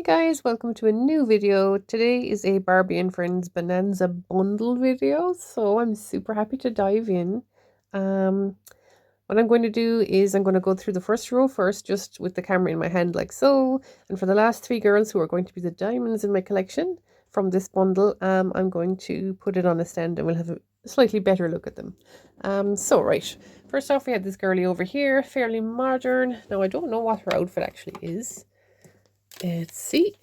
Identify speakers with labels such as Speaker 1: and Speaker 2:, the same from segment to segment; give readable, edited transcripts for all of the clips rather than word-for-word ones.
Speaker 1: Guys, welcome to a new video. Today is a Barbie and Friends Bonanza bundle video, so I'm super happy to dive in. What I'm going to do is I'm going to go through the first row first, just with the camera in my hand like so, and for the last three girls who are going to be the diamonds in my collection from this bundle, I'm going to put it on a stand and we'll have a slightly better look at them. Right, first off we had this girlie over here, fairly modern. Now I don't know what her outfit actually is. Let's see,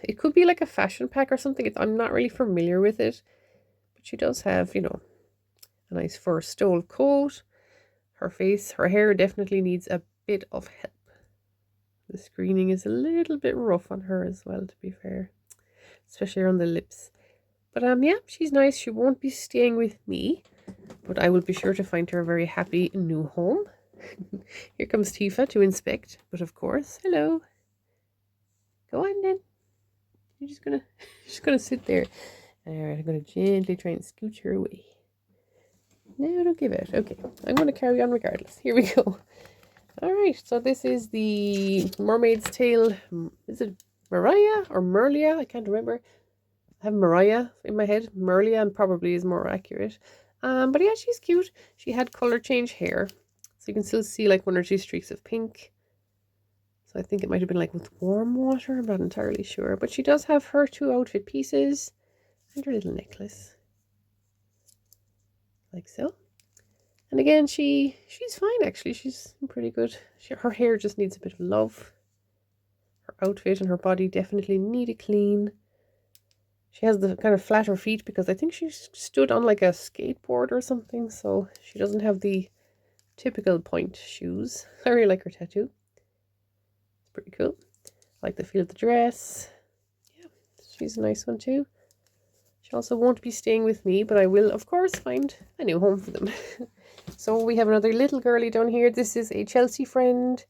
Speaker 1: it could be like a fashion pack or something. I'm not really familiar with it, but she does have, a nice fur stole coat. Her hair definitely needs a bit of help. The screening is a little bit rough on her as well, to be fair, especially around the lips. But yeah, she's nice. She won't be staying with me, but I will be sure to find her a very happy new home. Here comes Tifa to inspect, but of course, hello. Go on then. You're just gonna sit there. Alright, I'm gonna gently try and scooch her away. No, don't give it. Okay, I'm gonna carry on regardless. Here we go. Alright, so this is the Mermaid's Tale. Is it Mariah or Merlia? I can't remember. I have Mariah in my head. Merlia probably is more accurate. But yeah, she's cute. She had color change hair, so you can still see like one or two streaks of pink. So I think it might have been like with warm water. I'm not entirely sure. But she does have her two outfit pieces and her little necklace. Like so. And again, she's fine actually. She's pretty good. Her hair just needs a bit of love. Her outfit and her body definitely need a clean. She has the kind of flatter feet because I think she stood on like a skateboard or something. So she doesn't have the typical point shoes. I really like her tattoo. Pretty cool. I like the feel of the dress. Yeah, she's a nice one too. She also won't be staying with me, but I will of course find a new home for them. So we have another little girlie down here. This is a Chelsea friend.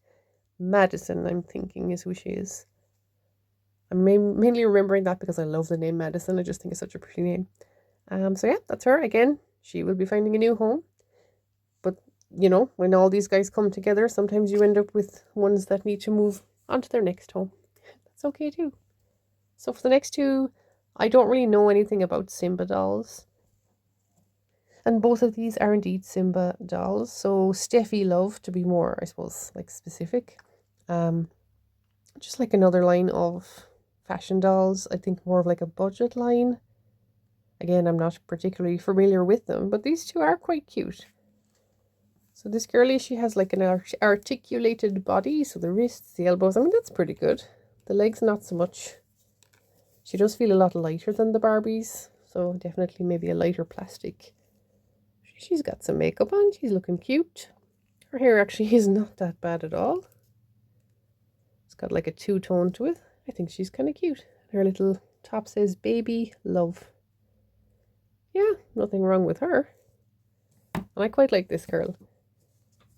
Speaker 1: Madison, I'm thinking, is who she is. I'm mainly remembering that because I love the name Madison. I just think it's such a pretty name. So yeah, that's her. Again, she will be finding a new home. But, when all these guys come together, sometimes you end up with ones that need to move on to their next home. That's okay too. So for the next two, I don't really know anything about Simba dolls. And both of these are indeed Simba dolls. So Steffi Love, to be more, I suppose, like specific. Just like another line of fashion dolls. I think more of like a budget line. Again, I'm not particularly familiar with them, but these two are quite cute. So this girlie, she has like an articulated body. So the wrists, the elbows, I mean, that's pretty good. The legs, not so much. She does feel a lot lighter than the Barbies. So definitely maybe a lighter plastic. She's got some makeup on. She's looking cute. Her hair actually is not that bad at all. It's got like a two-tone to it. I think she's kind of cute. Her little top says Baby Love. Yeah, nothing wrong with her. And I quite like this girl.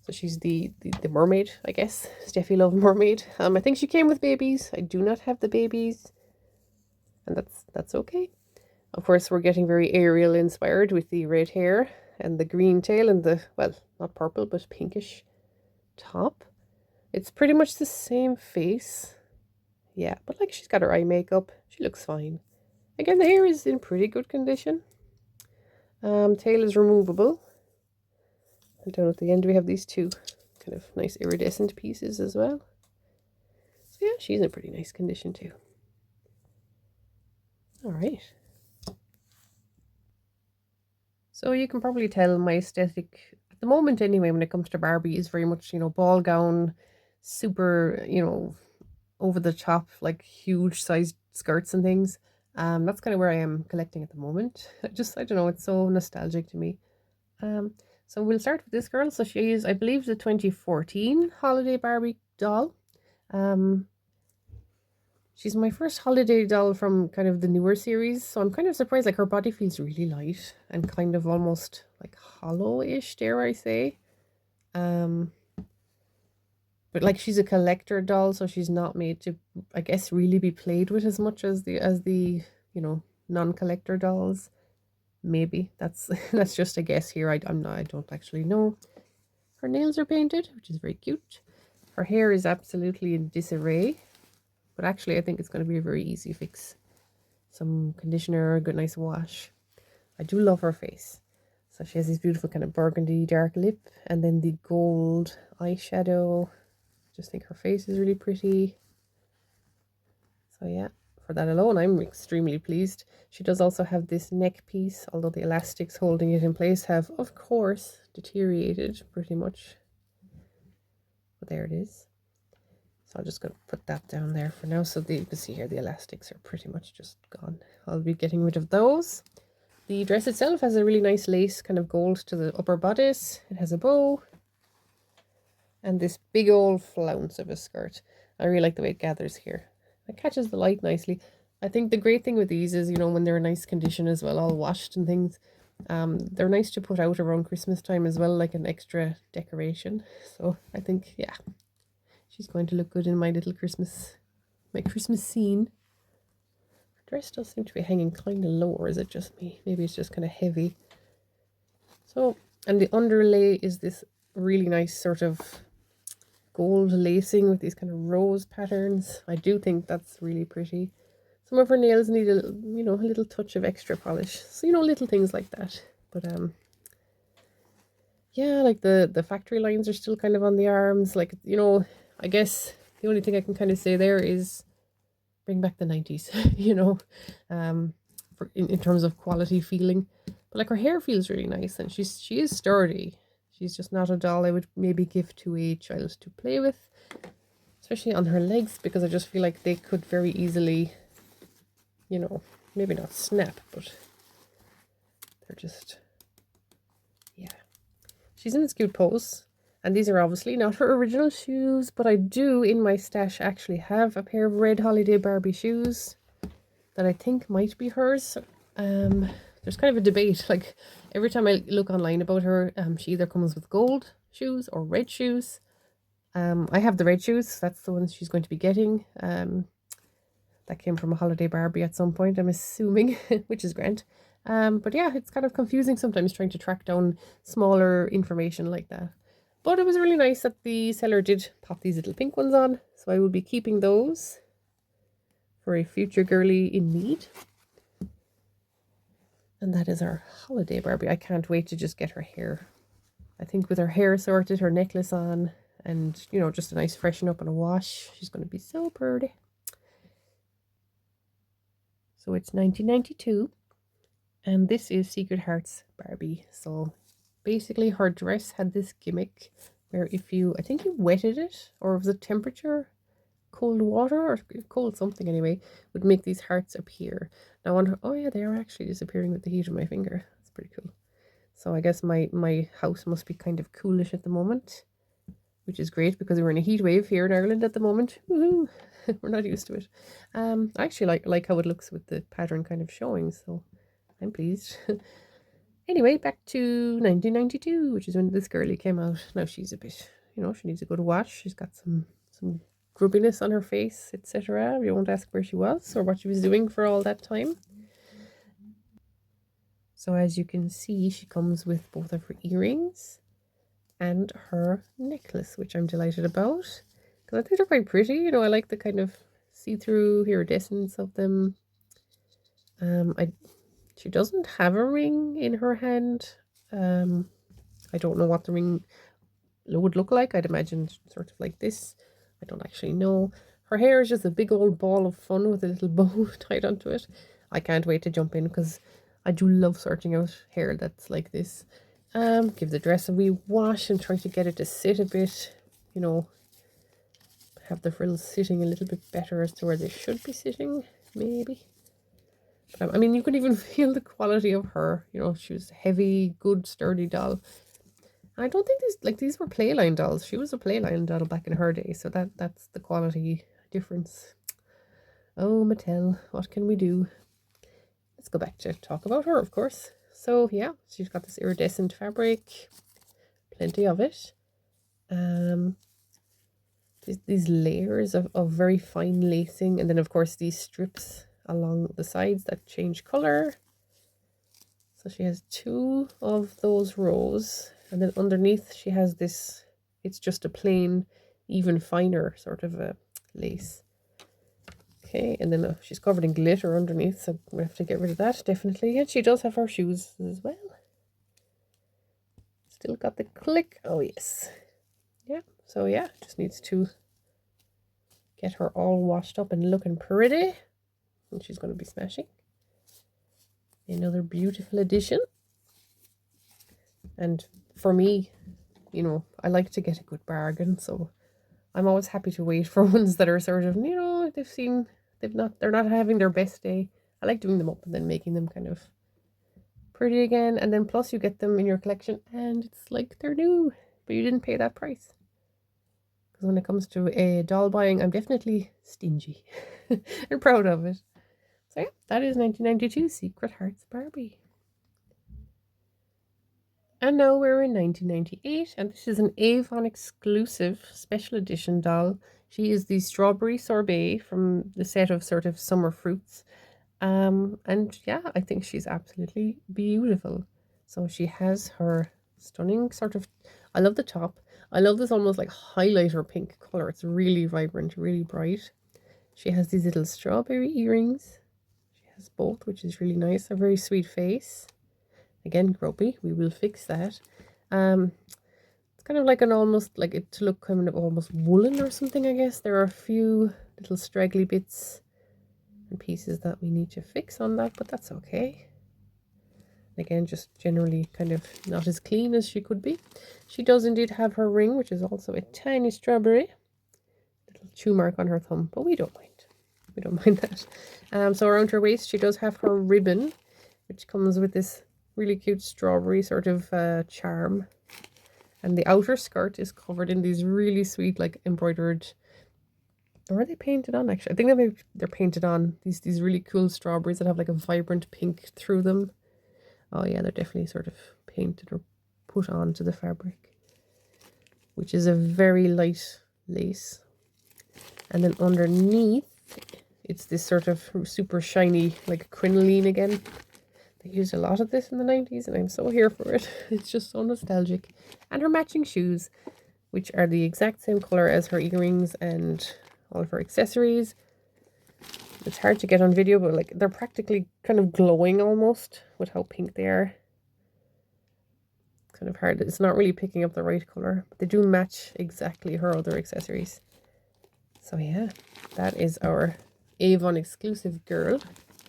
Speaker 1: So she's the mermaid, I guess. Steffi Love mermaid. I think she came with babies. I do not have the babies. And that's okay. Of course, we're getting very Ariel inspired with the red hair and the green tail and the, well, not purple, but pinkish top. It's pretty much the same face. Yeah, but like she's got her eye makeup. She looks fine. Again, the hair is in pretty good condition. Tail is removable. And down at the end we have these two kind of nice iridescent pieces as well. So yeah, she's in pretty nice condition too. Alright. So you can probably tell my aesthetic, at the moment anyway, when it comes to Barbie, is very much, ball gown, super, over the top, like huge sized skirts and things. That's kind of where I am collecting at the moment. I don't know, it's so nostalgic to me. So we'll start with this girl. So she is, I believe, the 2014 holiday Barbie doll. She's my first holiday doll from kind of the newer series. So I'm kind of surprised, like her body feels really light and kind of almost like hollow-ish, dare I say. But like she's a collector doll, so she's not made to, I guess, really be played with as much as the non-collector dolls. Maybe that's just a guess here. I don't actually know. Her nails are painted, which is very cute. Her hair is absolutely in disarray. But actually, I think it's going to be a very easy fix. Some conditioner, a good nice wash. I do love her face. So she has this beautiful kind of burgundy dark lip, and then the gold eyeshadow. Just think her face is really pretty. So yeah, for that alone, I'm extremely pleased. She does also have this neck piece, although the elastics holding it in place have, of course, deteriorated pretty much. But there it is. So I'm just going to put that down there for now. So you can see here the elastics are pretty much just gone. I'll be getting rid of those. The dress itself has a really nice lace kind of gold to the upper bodice. It has a bow. And this big old flounce of a skirt. I really like the way it gathers here. It catches the light nicely. I think the great thing with these is, you know, when they're in nice condition as well, all washed and things, they're nice to put out around Christmas time as well, like an extra decoration. So I think, yeah, she's going to look good in my little Christmas scene. Dress does seem to be hanging kind of low, or is it just me? Maybe it's just kind of heavy. So, and the underlay is this really nice sort of gold lacing with these kind of rose patterns. I do think that's really pretty. Some of her nails need a, you know, a little touch of extra polish. So, you know, little things like that. But yeah, like the factory lines are still kind of on the arms. Like, you know, I guess the only thing I can kind of say there is bring back the 90s, you know, in terms of quality feeling. But like her hair feels really nice, and she is sturdy. She's just not a doll I would maybe give to a child to play with, especially on her legs, because I just feel like they could very easily, you know, maybe not snap, but they're just, yeah. She's in this cute pose, and these are obviously not her original shoes, but I do in my stash actually have a pair of red holiday Barbie shoes that I think might be hers. There's kind of a debate, like every time I look online about her, she either comes with gold shoes or red shoes. I have the red shoes, that's the ones she's going to be getting. That came from a holiday Barbie at some point, I'm assuming, which is grand. But yeah, it's kind of confusing sometimes trying to track down smaller information like that. But it was really nice that the seller did pop these little pink ones on, so I will be keeping those for a future girly in need. And that is our holiday Barbie. I can't wait to just get her hair. I think with her hair sorted, her necklace on, and, you know, just a nice freshen up and a wash, she's going to be so pretty. So it's 1992. And this is Secret Hearts Barbie. So basically her dress had this gimmick where if you, I think you wetted it, or was it temperature? Cold water or cold something anyway, would make these hearts appear. Now on her, oh yeah, they are actually disappearing with the heat of my finger. That's pretty cool. So I guess my house must be kind of coolish at the moment, which is great because we're in a heat wave here in Ireland at the moment. Woohoo! We're not used to it. I actually like how it looks with the pattern kind of showing, so I'm pleased. Anyway, back to 1992, which is when this girlie came out. Now she's a bit, you know, she needs a good wash. She's got some grubbiness on her face, etc. You won't ask where she was or what she was doing for all that time. So as you can see, she comes with both of her earrings and her necklace, which I'm delighted about because I think they're quite pretty. You know, I like the kind of see-through iridescence of them. She doesn't have a ring in her hand. I don't know what the ring would look like. I'd imagine sort of like this. I don't actually know. Her hair is just a big old ball of fun with a little bow tied onto it. I can't wait to jump in because I do love sorting out hair that's like this. Give the dress a wee wash and try to get it to sit a bit, you know, have the frills sitting a little bit better as to where they should be sitting, maybe. But, I mean, you could even feel the quality of her. You know, she was a heavy, good, sturdy doll. I don't think these were Playline dolls. She was a Playline doll back in her day, so that's the quality difference. Oh, Mattel, what can we do? Let's go back to talk about her, of course. So yeah, she's got this iridescent fabric, plenty of it. These layers of very fine lacing, and then of course these strips along the sides that change color. So she has two of those rows. And then underneath she has this, it's just a plain, even finer sort of a lace. Okay, and then she's covered in glitter underneath, so we have to get rid of that, definitely. And she does have her shoes as well. Still got the click. Oh, yes. Yeah, so yeah, just needs to get her all washed up and looking pretty. And she's going to be smashing. Another beautiful addition. And for me, you know, I like to get a good bargain, so I'm always happy to wait for ones that are sort of, you know, they're not having their best day. I like doing them up and then making them kind of pretty again, and then plus you get them in your collection and it's like they're new, but you didn't pay that price. Because when it comes to a doll buying, I'm definitely stingy and proud of it. So yeah, that is 1992 Secret Hearts Barbie. And now we're in 1998, and this is an Avon exclusive special edition doll. She is the strawberry sorbet from the set of sort of summer fruits. And yeah, I think she's absolutely beautiful. So she has her stunning sort of, I love the top. I love this almost like highlighter pink color. It's really vibrant, really bright. She has these little strawberry earrings. She has both, which is really nice. A very sweet face. Again, gropey. We will fix that. It's kind of like an almost like it to look kind of almost woolen or something, I guess. There are a few little straggly bits and pieces that we need to fix on that, but that's okay. Again, just generally kind of not as clean as she could be. She does indeed have her ring, which is also a tiny strawberry. Little chew mark on her thumb, but we don't mind. We don't mind that. So around her waist, she does have her ribbon, which comes with this really cute strawberry sort of charm. And the outer skirt is covered in these really sweet, like embroidered, or are they painted on actually? I think they're painted on these really cool strawberries that have like a vibrant pink through them. Oh yeah, they're definitely sort of painted or put onto the fabric, which is a very light lace. And then underneath, it's this sort of super shiny, like crinoline again. They used a lot of this in the 90s, and I'm so here for it. It's just so nostalgic. And her matching shoes, which are the exact same color as her earrings and all of her accessories. It's hard to get on video, but like they're practically kind of glowing almost with how pink they are. It's kind of hard. It's not really picking up the right color, but they do match exactly her other accessories. So yeah, that is our Avon exclusive girl.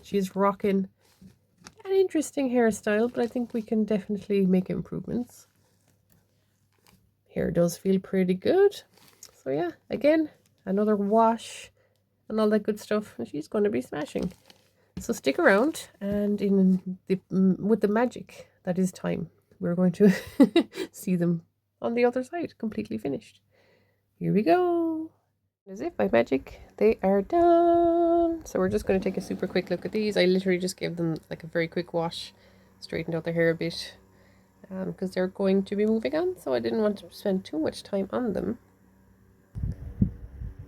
Speaker 1: She's rocking an interesting hairstyle, but I think we can definitely make improvements. Hair does feel pretty good. So yeah, again, another wash and all that good stuff, and she's going to be smashing. So stick around, and with the magic that is time, we're going to see them on the other side, completely finished. Here we go. As if by magic, they are done. So we're just going to take a super quick look at these. I literally just gave them like a very quick wash, straightened out their hair a bit, because they're going to be moving on, so I didn't want to spend too much time on them,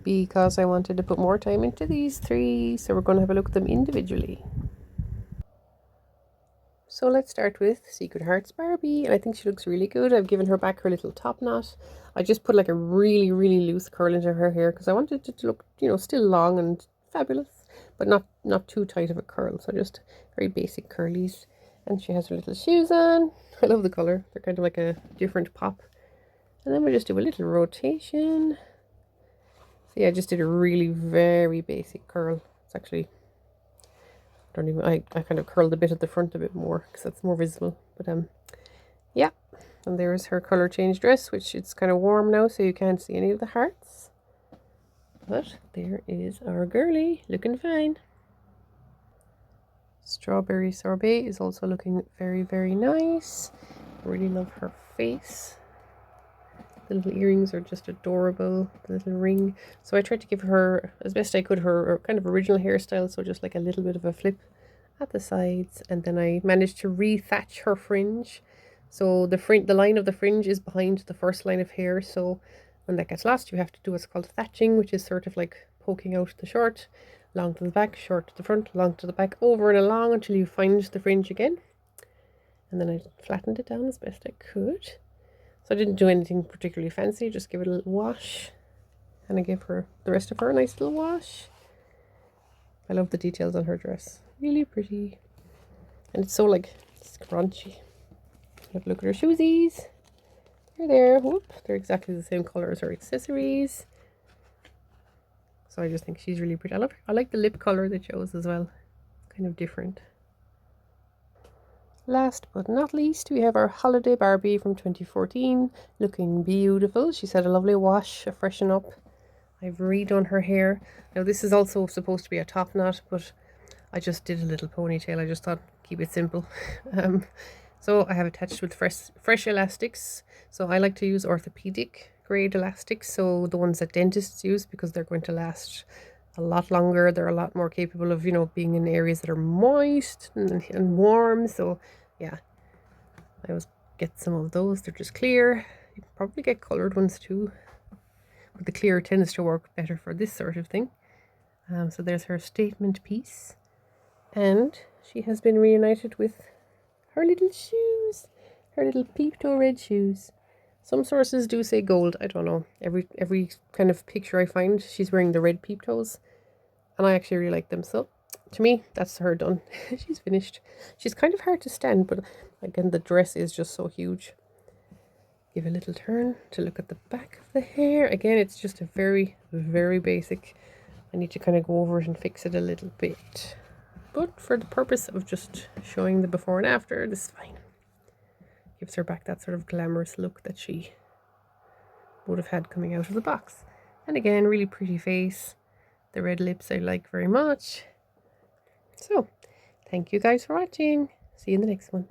Speaker 1: because I wanted to put more time into these three. So we're going to have a look at them individually. So let's start with Secret Hearts Barbie, and I think she looks really good. I've given her back her little top knot. I just put like a really, really loose curl into her hair because I wanted it to look, you know, still long and fabulous, but not too tight of a curl. So just very basic curlies. And she has her little shoes on. I love the color. They're kind of like a different pop. And then we'll just do a little rotation. See, I just did a really very basic curl. It's actually, I kind of curled a bit at the front a bit more because that's more visible. But yeah, and there's her color change dress, which it's kind of warm now, so you can't see any of the hearts. But there is our girly, looking fine. Strawberry Sorbet is also looking very, very nice. Really love her face. The little earrings are just adorable. The little ring. So I tried to give her, as best I could, her kind of original hairstyle. So just like a little bit of a flip at the sides. And then I managed to re-thatch her fringe. So the line of the fringe is behind the first line of hair. So when that gets lost, you have to do what's called thatching, which is sort of like poking out the short, long to the back, short to the front, long to the back, over and along until you find the fringe again. And then I flattened it down as best I could. So I didn't do anything particularly fancy, just give it a little wash. And I gave her, the rest of her, a nice little wash. I love the details on her dress. Really pretty. And it's so like scrunchy. Have a look at her shoesies. They're there. Whoop. They're exactly the same color as her accessories. So I just think she's really pretty. I like the lip color they chose as well. Kind of different. Last but not least, we have our holiday Barbie from 2014, looking beautiful. She's had a lovely wash, a freshen up. I've redone her hair. Now this is also supposed to be a top knot, but I just did a little ponytail. I just thought keep it simple. So I have attached with fresh elastics. So I like to use orthopedic grade elastics, so the ones that dentists use, because they're going to last a lot longer. They're a lot more capable of, you know, being in areas that are moist and warm. So yeah, I always get some of those. They're just clear. You can probably get colored ones too, but the clear tends to work better for this sort of thing. So there's her statement piece, and she has been reunited with her little shoes, her little peep toe red shoes. Some sources do say gold. I don't know. Every kind of picture I find, she's wearing the red peep toes, and I actually really like them. So to me, that's her done. She's finished. She's kind of hard to stand, but again, the dress is just so huge. Give a little turn to look at the back of the hair. Again, it's just a very, very basic. I need to kind of go over it and fix it a little bit. But for the purpose of just showing the before and after, this is fine. Gives her back that sort of glamorous look that she would have had coming out of the box. And again, really pretty face. The red lips I like very much. So, thank you guys for watching. See you in the next one.